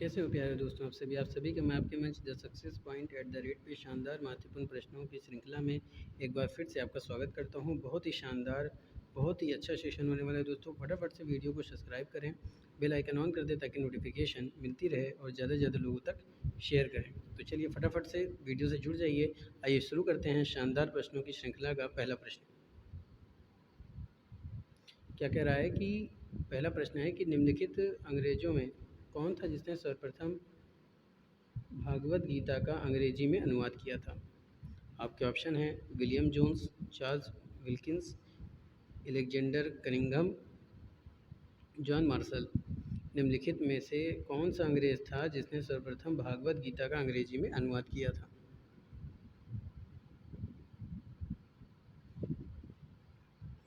कैसे हो प्यारे दोस्तों, आप सभी के मैं आपके मंच the success point at the rate पे शानदार महत्वपूर्ण प्रश्नों की श्रृंखला में एक बार फिर से आपका स्वागत करता हूं। बहुत ही शानदार, बहुत ही अच्छा सेशन होने वाला है दोस्तों। फटाफट से वीडियो को सब्सक्राइब करें, बेल आइकन ऑन कर दें ताकि नोटिफिकेशन मिलती रहे और ज़्यादा से ज़्यादा लोगों तक शेयर करें। तो चलिए फटाफट से वीडियो से जुड़ जाइए। आइए शुरू करते हैं शानदार प्रश्नों की श्रृंखला का पहला प्रश्न। क्या कह रहा है कि पहला प्रश्न है कि निम्नलिखित अंग्रेजों में कौन था जिसने सर्वप्रथम भागवत गीता का अंग्रेजी में अनुवाद किया था। आपके ऑप्शन हैं William Jones, Charles Wilkins, Alexander Cunningham, John Marshall. निम्नलिखित में से कौन सा अंग्रेज था जिसने सर्वप्रथम भागवत गीता का अंग्रेजी में अनुवाद किया था।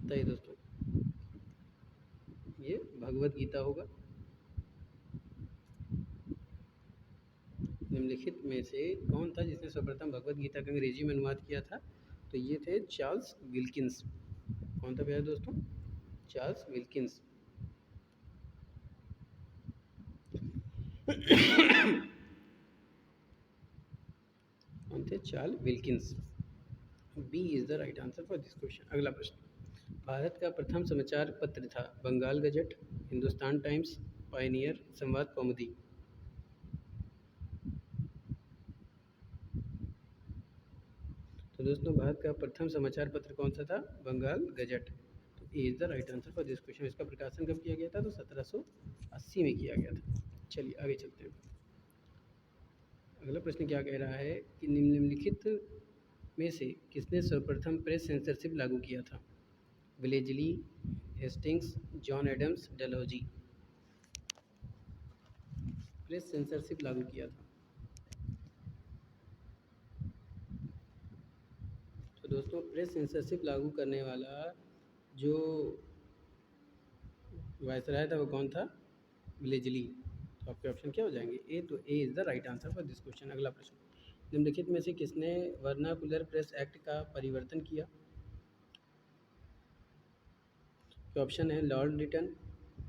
बताइए दोस्तों, ये भगवत गीता होगा। निम्नलिखित में से कौन था जिसने सर्वप्रथम भगवत गीता का अंग्रेजी में अनुवाद किया था। तो ये थे चार्ल्स विल्किंस। कौन था प्यारे दोस्तों? Charles Wilkins. कौन थे? Charles Wilkins. B is the right answer for this question. अगला प्रश्न। भारत का प्रथम समाचार पत्र था Bengal gazette, Hindustan Times, Pioneer, Sambad Kaumudi. तो दोस्तों, भारत का प्रथम समाचार पत्र कौन सा था? बंगाल गजट। तो A is the right answer for this question. इसका प्रकाशन कब किया गया था? तो 1780 में किया गया था। चलिए आगे चलते हैं। अगला प्रश्न क्या कह रहा है कि निम्नलिखित में से किसने सर्वप्रथम प्रेस सेंसरशिप लागू किया था। Wellesley, Hastings, John Adams, Dalhousie. Press censorship लागू किया था। तो दोस्तों, प्रेस सेंसरशिप लागू करने वाला जो वायसराय था वो कौन था? विलेजली। तो आपके ऑप्शन क्या हो जाएंगे? ए। तो A is the right answer for this question. अगला प्रश्न। निम्नलिखित में से किसने वर्नाकुलर प्रेस एक्ट का परिवर्तन किया। तो ऑप्शन है Lord Lytton,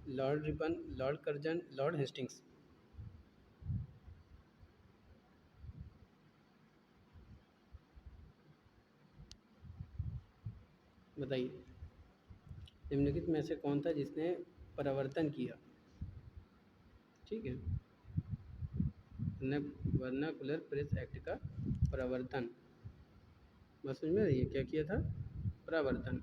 Lord Ripon, Lord Curzon, Lord Hastings. बताइए, निम्नलिखित में से कौन था जिसने परिवर्तन किया? ठीक है, वर्नाकुलर प्रेस एक्ट का प्रवर्तन। बात समझ में आ रही है? क्या किया था? प्रवर्तन।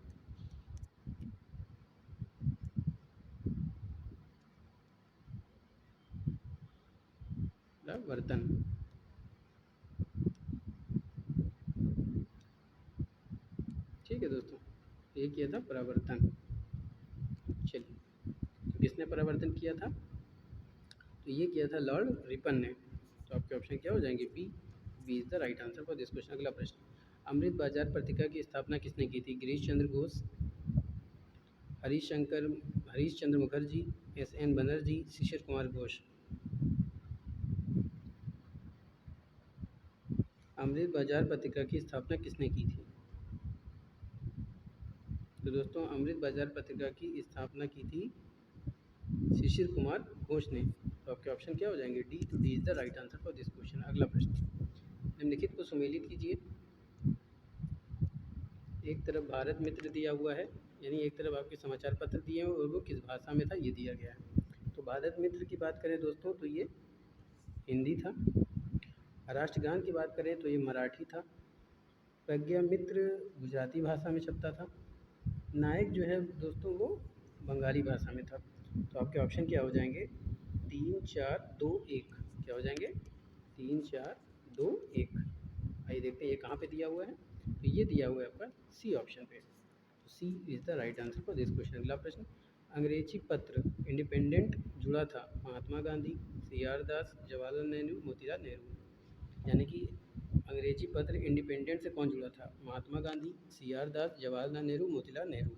प्रवर्तन। ठीक है दोस्तों, ये किया था प्रवर्तन। चलिए, तो किसने परिवर्तन किया था? तो ये किया था लॉर्ड रिपन ने। तो आपके ऑप्शन क्या हो जाएंगे? B. B is the right answer for this question. अगला प्रश्न। अमृत बाजार पत्रिका की स्थापना किसने की थी? Girish Chandra Ghosh, Harish Chandra Mukherjee, S N Banerjee, Shishir Kumar Ghosh. अमृत बाजार पत्रिका की स्थापना किसने की थी? तो दोस्तों, अमृत बाजार पत्रिका की स्थापना की थी शिशिर कुमार घोष ने। तो आपके ऑप्शन क्या हो जाएंगे? डी। टू D is the right answer for this question. अगला प्रश्न। निम्नलिखित को सुमेलित कीजिए। एक तरफ भारत मित्र दिया हुआ है, यानी एक तरफ आपके समाचार पत्र दिए हैं और वो किस भाषा में था ये दिया गया है। तो भारत मित्र की बात करें दोस्तों तो ये हिंदी था। राष्ट्रगान की बात करें तो ये मराठी था। प्रज्ञा मित्र गुजराती भाषा में छपता था। नायक जो है दोस्तों वो बंगाली भाषा में था। तो आपके ऑप्शन क्या हो जाएंगे? 3, 4, 2, 1। क्या हो जाएंगे? 3, 4, 2, 1। आइए देखते हैं ये कहाँ पे दिया हुआ है। तो ये दिया हुआ है आपका सी ऑप्शन पे। तो C is the right answer for this question. अगला प्रश्न। अंग्रेजी पत्र इंडिपेंडेंट जुड़ा था महात्मा गांधी, सी आर दास, जवाहरलाल नेहरू, मोतीलाल नेहरू। यानी कि अंग्रेजी पत्र इंडिपेंडेंट से कौन जुड़ा था? Mahatma Gandhi, C R Das, Jawaharlal Nehru, Motilal Nehru.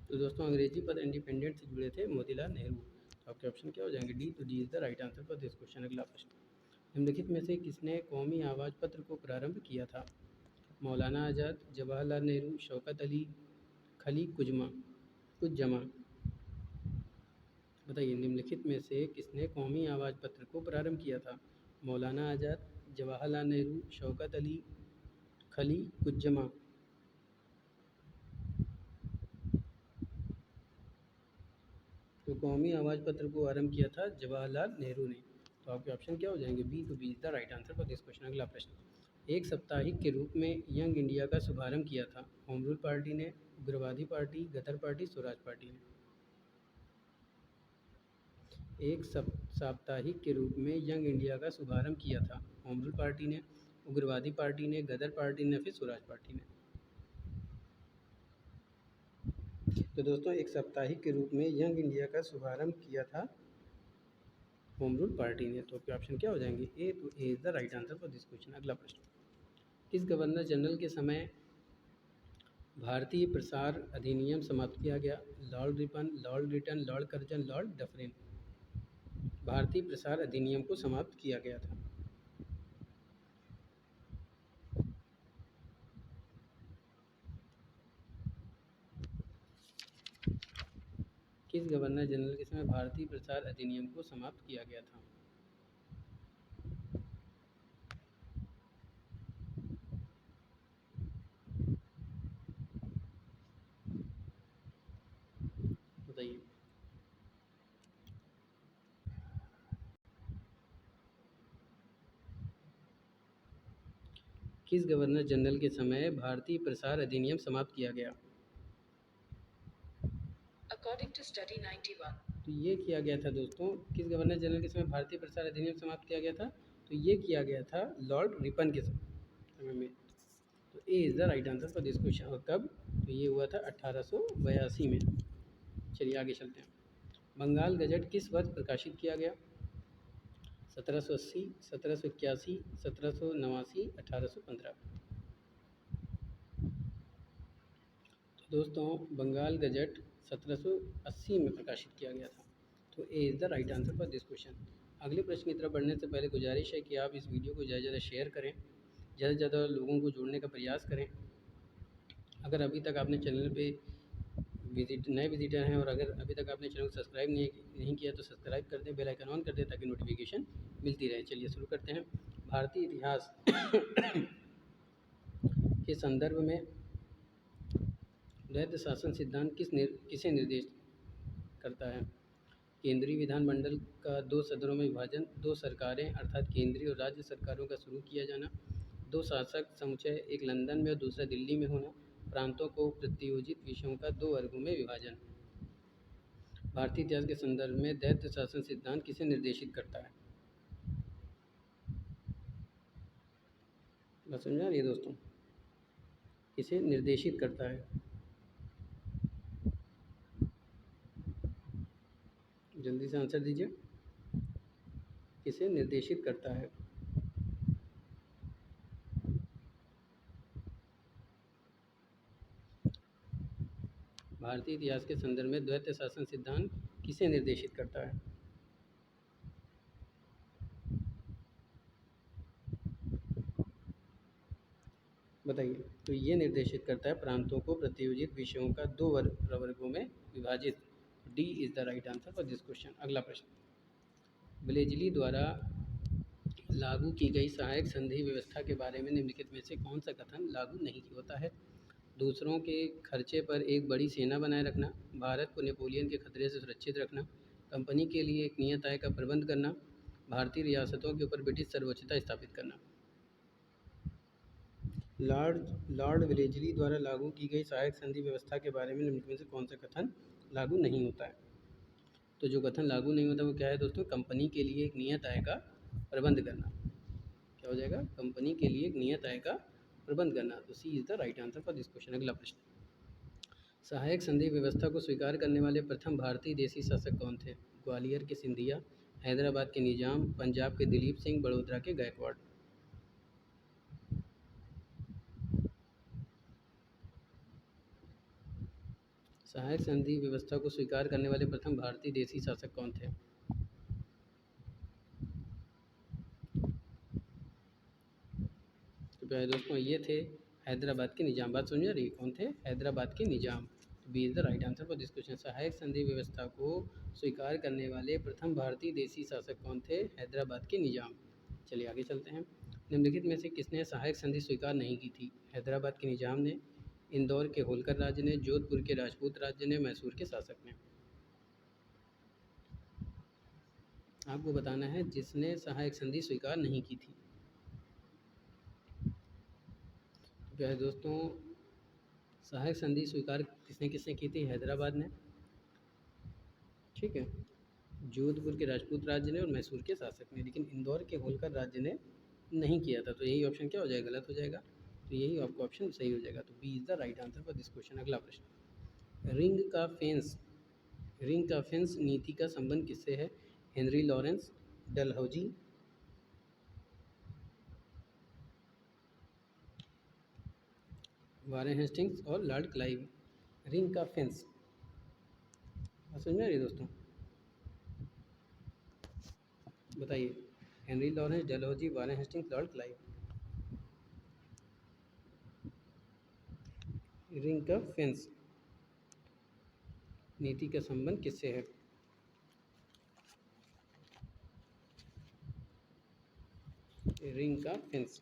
तो दोस्तों, अंग्रेजी पत्र इंडिपेंडेंट से जुड़े थे मोतीलाल नेहरू। तो आपके ऑप्शन क्या हो जाएंगे? डी। तो D is the right answer for this question. अगला प्रश्न। निम्नलिखित में से किसने कौमी आवाज़ पत्र को प्रारंभ किया था? मौलाना आज़ाद, जवाहरलाल नेहरू, शौकत अली खली कुजमा कुछ जमा। बताइए निम्नलिखित में से किसने कौमी आवाज़ पत्र को प्रारंभ किया था? मौलाना आज़ाद, जवाहरलाल नेहरू, शौकत अली, खली कुज्जमा। तो कौमी आवाज़ पत्र को आरंभ किया था जवाहरलाल नेहरू ने। तो आपके ऑप्शन क्या हो जाएंगे? बी। तो B is the right answer for this question. अगला प्रश्न, एक साप्ताहिक के रूप में यंग इंडिया का शुभारंभ किया था? होम रूल पार्टी ने, उग्रवादी पार्टी, गदर पार्टी, स्वराज पार्टी ने। एक साप्ताहिक के रूप में यंग इंडिया का शुभारंभ किया था? होम रूल पार्टी ने, उग्रवादी पार्टी ने, गदर पार्टी ने, फिर स्वराज पार्टी ने। तो दोस्तों एक साप्ताहिक के रूप में यंग इंडिया का शुभारंभ किया था होम रूल पार्टी ने। तो आपके ऑप्शन क्या हो जाएंगे? ए। तो A is the right answer for this question. अगला प्रश्न, किस गवर्नर जनरल के समय भारतीय प्रसार अधिनियम समाप्त किया गया? Lord Ripon, Lord Lytton, Lord Curzon, Lord Dufferin. भारतीय प्रसार अधिनियम को समाप्त किया गया था। किस गवर्नर जनरल के समय भारतीय प्रसार अधिनियम को समाप्त किया गया था? बताइए। किस गवर्नर जनरल के समय भारतीय प्रसार अधिनियम समाप्त किया गया? According to study 91। तो ये किया गया था दोस्तों, किस गवर्नर जनरल के समय भारतीय प्रसार अधिनियम समाप्त किया गया था? तो ये किया गया था लॉर्ड रिपन के समय में। तो A is the right answer for this question. और कब? तो ये हुआ था 1882 में। चलिए आगे चलते हैं। बंगाल गजट किस वर्ष प्रकाशित किया गया? 1780, 1781, 1789, 1815। तो दोस्तों बंगाल गजट 1780 में प्रकाशित किया गया था। तो A is the right answer for this question. अगले प्रश्न की तरफ बढ़ने से पहले गुजारिश है कि आप इस वीडियो को ज़्यादा से ज़्यादा शेयर करें, ज़्यादा से ज़्यादा लोगों को जोड़ने का प्रयास करें। अगर अभी तक आपने चैनल पे नए विजिटर हैं और अगर अभी तक आपने चैनल को सब्सक्राइब नहीं किया तो सब्सक्राइब कर दें, बेल आइकन ऑन कर दें ताकि नोटिफिकेशन मिलती रहे। चलिए शुरू करते हैं। भारतीय इतिहास के संदर्भ में द्वैध शासन सिद्धांत किसे निर्देश करता है? केंद्रीय विधानमंडल का दो सदनों में विभाजन, दो सरकारें अर्थात केंद्रीय और राज्य सरकारों का शुरू किया जाना, दो शासक समुच्चय, एक लंदन में और दूसरा दिल्ली में होना, प्रांतों को प्रत्योजित विषयों का दो वर्गों में विभाजन। भारतीय इतिहास के संदर्भ में द्वैध शासन सिद्धांत किसे निर्देशित करता है? बात समझ आ रही है दोस्तों? किसे निर्देशित करता है? जल्दी से आंसर दीजिए। किसे निर्देशित करता है? भारतीय इतिहास के संदर्भ में द्वैध शासन सिद्धांत किसे निर्देशित करता है? बताइए। तो ये निर्देशित करता है प्रांतों को प्रत्योजित विषयों का दो प्रवर्गों में विभाजित। D is the right answer for this question. अगला प्रश्न, ब्लेजली द्वारा लागू की गई सहायक संधि व्यवस्था के बारे में निम्नलिखित में से कौन सा कथन लागू नहीं होता है? दूसरों के खर्चे पर एक बड़ी सेना बनाए रखना, भारत को नेपोलियन के खतरे से सुरक्षित रखना, कंपनी के लिए एक नियत आय का प्रबंध करना, भारतीय रियासतों के ऊपर ब्रिटिश सर्वोच्चता स्थापित करना। लॉर्ड वेलेस्ली द्वारा लागू की गई सहायक संधि व्यवस्था के बारे में निम्नलिखित में से कौन सा कथन लागू नहीं होता है? तो जो कथन लागू नहीं होता वो क्या है दोस्तों? कंपनी के लिए एक नियत आय का प्रबंध करना। क्या हो जाएगा? कंपनी के लिए एक नियत आय का प्रबंध करना। तो C is the right answer for this question. अगला प्रश्न, सहायक संधि व्यवस्था को स्वीकार करने वाले प्रथम भारतीय देशी शासक कौन थे? ग्वालियर के सिंधिया, हैदराबाद के निजाम, पंजाब के दिलीप सिंह, बड़ोदरा के गायकवाड़। सहायक संधि व्यवस्था को स्वीकार करने वाले प्रथम भारतीय देशी शासक कौन थे? तो प्यारे दोस्तों ये थे हैदराबाद के निजाम। बात समझ आ रही? कौन थे? हैदराबाद के Nizam. B is the right answer for this question. सहायक संधि व्यवस्था को स्वीकार करने वाले प्रथम भारतीय देशी शासक कौन थे? हैदराबाद के निजाम। चलिए आगे चलते हैं। निम्नलिखित में से किसने सहायक संधि स्वीकार नहीं की थी? हैदराबाद के निजाम ने, इंदौर के होलकर राज्य ने, जोधपुर के राजपूत राज्य ने, मैसूर के शासक ने। आपको बताना है जिसने सहायक संधि स्वीकार नहीं की थी। क्या है दोस्तों, सहायक संधि स्वीकार किसने किसने की थी? हैदराबाद ने, ठीक है, जोधपुर के राजपूत राज्य ने और मैसूर के शासक ने, लेकिन इंदौर के होलकर राज्य ने नहीं किया था। तो यही ऑप्शन क्या हो जाएगा? गलत हो जाएगा। तो यही आपका ऑप्शन सही हो जाएगा। तो B is the right answer for this question. अगला प्रश्न, रिंग का फेंस नीति का संबंध किससे है? Henry Lawrence, Dalhousie, Warren Hastings और लॉर्ड क्लाइव। रिंग का फेंस, समझ में आ रही है दोस्तों? बताइए, Henry Lawrence, Dalhousie, Warren Hastings, Lord Clive. Ring का फेंस नीति का संबंध किससे है? रिंग का फेंस,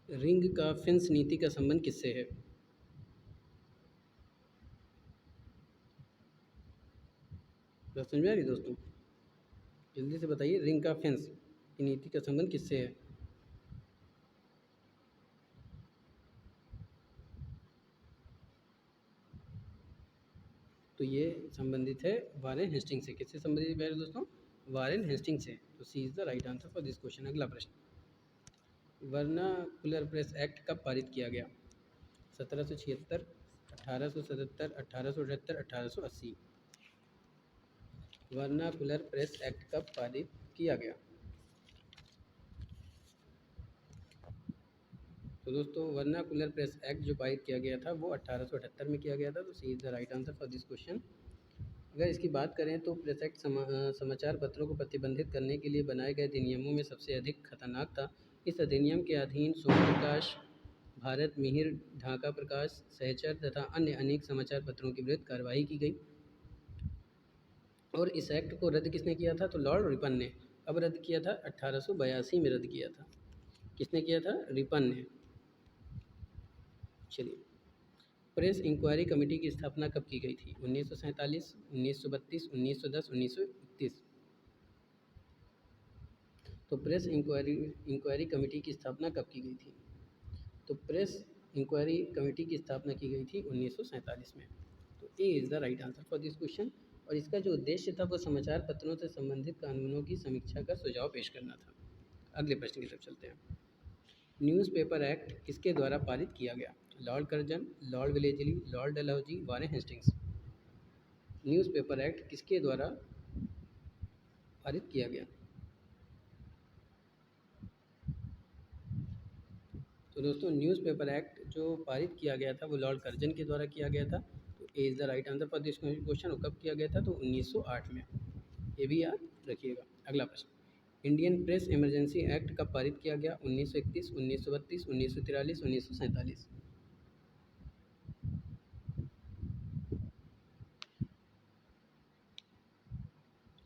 रिंग का फेंस नीति का संबंध किससे है? बात समझ में आ रही दोस्तों? जल्दी से बताइए, रिंग का फेंस की नीति का संबंध किससे है? तो ये संबंधित है वारेन हेस्टिंग से। किससे संबंधित है मेरे दोस्तों? वारेन हेस्टिंग से। तो C is the right answer for this question. अगला प्रश्न, वर्नाकुलर प्रेस एक्ट कब पारित किया गया? 1776, 1877, 1878, 1880। वर्नाकुलर प्रेस एक्ट कब पारित किया गया? तो दोस्तों, वर्नाकुलर प्रेस एक्ट जो पारित किया गया था वो 1878 में किया गया था। तो C is the right answer for this question. अगर इसकी बात करें तो प्रेस एक्ट समाचार पत्रों को प्रतिबंधित करने के लिए बनाए गए अधिनियमों में सबसे अधिक खतरनाक था। इस अधिनियम के अधीन सोम प्रकाश, भारत मिहिर, ढाका प्रकाश, सहचर तथा अन्य अनेक समाचार पत्रों के विरुद्ध कार्रवाई की गई। और इस एक्ट को रद्द किसने किया था? तो लॉर्ड रिपन ने। कब रद्द किया था? 1882 में रद्द किया था। किसने किया था? रिपन ने। चलिए, प्रेस इंक्वायरी कमेटी की स्थापना कब की गई थी? 1947, 1932, 1910, 1931। तो प्रेस इंक्वायरी कमेटी की स्थापना कब की गई थी? तो प्रेस इंक्वायरी कमेटी की स्थापना की गई थी 1947 में। तो A is the right answer for this question. और इसका जो उद्देश्य था वो समाचार पत्रों से संबंधित कानूनों की समीक्षा का सुझाव पेश करना था। अगले प्रश्न की तरफ चलते हैं। न्यूज़पेपर एक्ट किसके द्वारा पारित किया गया? Lord Curzon, Lord Wellesley, Lord Dalhousie, Warren Hastings. Newspaper act किसके द्वारा पारित किया गया? तो दोस्तों, न्यूज़पेपर एक्ट जो पारित किया गया था वो लॉर्ड कर्जन के द्वारा किया गया था। तो A is the right answer for this question. और कब किया गया था? तो 1908 में। ये भी याद रखिएगा। अगला प्रश्न, इंडियन प्रेस इमरजेंसी एक्ट कब पारित किया गया? 1931, 1932, 1943, 1947।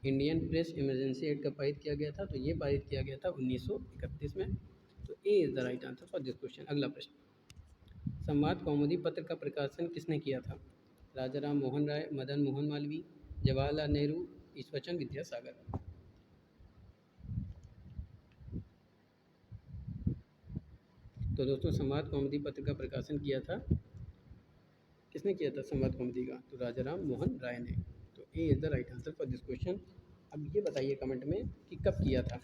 इंडियन प्रेस इमरजेंसी एक्ट कब पारित किया गया था? तो ये पारित किया गया था 1931 में। तो A is the right answer for this question. अगला प्रश्न, संवाद कौमुदी पत्र का प्रकाशन किसने किया था? राजा राम मोहन राय, मदन मोहन मालवीय, जवाहरलाल नेहरू, ईश्वरचंद विद्यासागर। तो दोस्तों, संवाद कौमुदी पत्र का प्रकाशन किया था, किसने किया था संवाद कौमुदी का? तो राजा राम मोहन राय ने। तो A is the right answer for this question. अब ये बताइए कमेंट में कि कब किया था?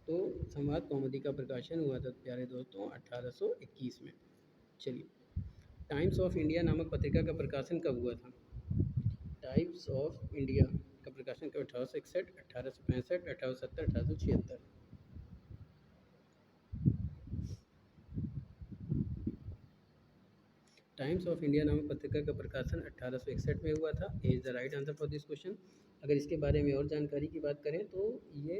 तो संवाद कौमुदी का प्रकाशन हुआ था प्यारे दोस्तों 1821 में। चलिए, टाइम्स ऑफ इंडिया नामक पत्रिका का प्रकाशन कब हुआ था? टाइम्स ऑफ इंडिया का प्रकाशन कब? 1861, 1865, 1870, 1876। टाइम्स ऑफ इंडिया नामक पत्रिका का प्रकाशन 1861 में हुआ था। A is the right answer for this question. अगर इसके बारे में और जानकारी की बात करें तो ये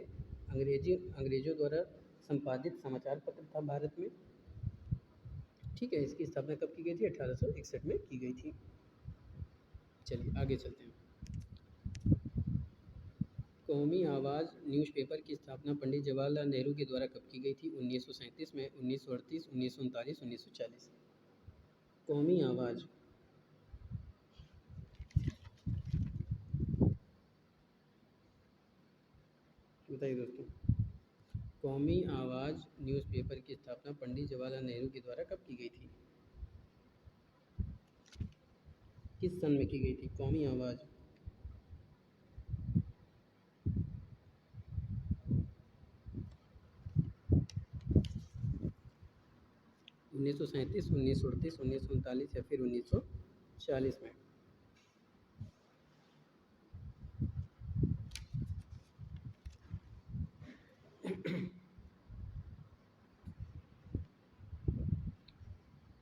अंग्रेज़ों द्वारा संपादित समाचार पत्र था भारत में। ठीक है, इसकी स्थापना कब की गई थी? 1861 में की गई थी। चलिए आगे चलते हैं। कौमी आवाज़ न्यूज़पेपर की स्थापना पंडित जवाहरलाल नेहरू के द्वारा कब की गई थी? 1937 में, 1938, 1939, 1940। कौमी आवाज़ बताइए दोस्तों। कौमी आवाज़ न्यूज़पेपर की स्थापना पंडित जवाहरलाल नेहरू के द्वारा कब की गई थी? किस सन में की गई थी कौमी आवाज़? 1937, 1938, 1939 या फिर 1940 में?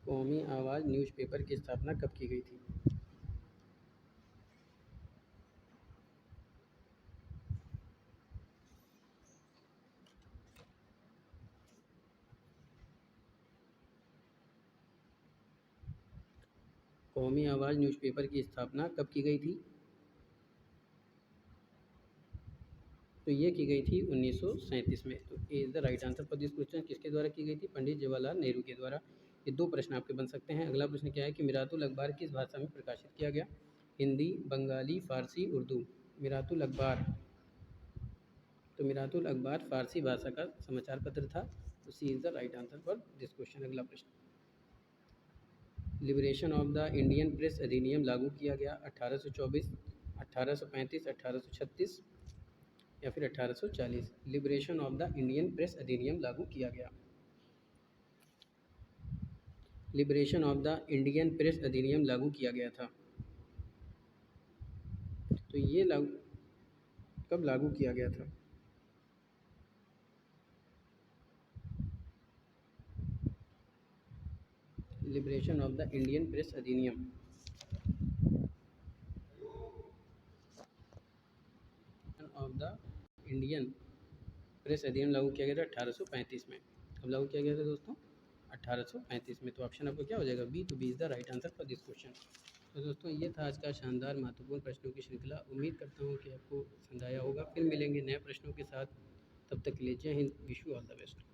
कौमी आवाज़ न्यूज़पेपर की स्थापना कब की गई थी? कौमी आवाज़ न्यूज़पेपर की स्थापना कब की गई थी? तो ये की गई थी 1937 में। तो A is the right answer for this question. किसके द्वारा की गई थी? पंडित जवाहरलाल नेहरू के द्वारा। ये दो प्रश्न आपके बन सकते हैं। अगला प्रश्न क्या है कि मिरातुल अखबार किस भाषा में प्रकाशित किया गया? हिंदी, बंगाली, फ़ारसी, उर्दू। मिरातुल अखबार, तो मिरातुल अखबार फ़ारसी भाषा का समाचार पत्र था। तो C is the right answer for this question. अगला प्रश्न, liberation of the Indian press अधिनियम लागू किया गया 1824, 1835, 1836 या फिर 1840। Liberation of the Indian press अधिनियम लागू किया गया। Liberation of the Indian press अधिनियम लागू किया गया था। तो ये कब लागू किया गया था? Liberation of the Indian press अधिनियम ऑफ द इंडियन प्रेस अधिनियम लागू किया गया था 1835 में। कब लागू किया गया था दोस्तों? 1835 में। तो ऑप्शन आपका क्या हो जाएगा? बी। तो B is the right answer for this question. तो दोस्तों ये था आज का शानदार महत्वपूर्ण प्रश्नों की श्रृंखला। उम्मीद करता हूँ कि आपको पसंद आया होगा। फिर मिलेंगे नए प्रश्नों के साथ। तब तक के लिए जय Hind, wish you all the best.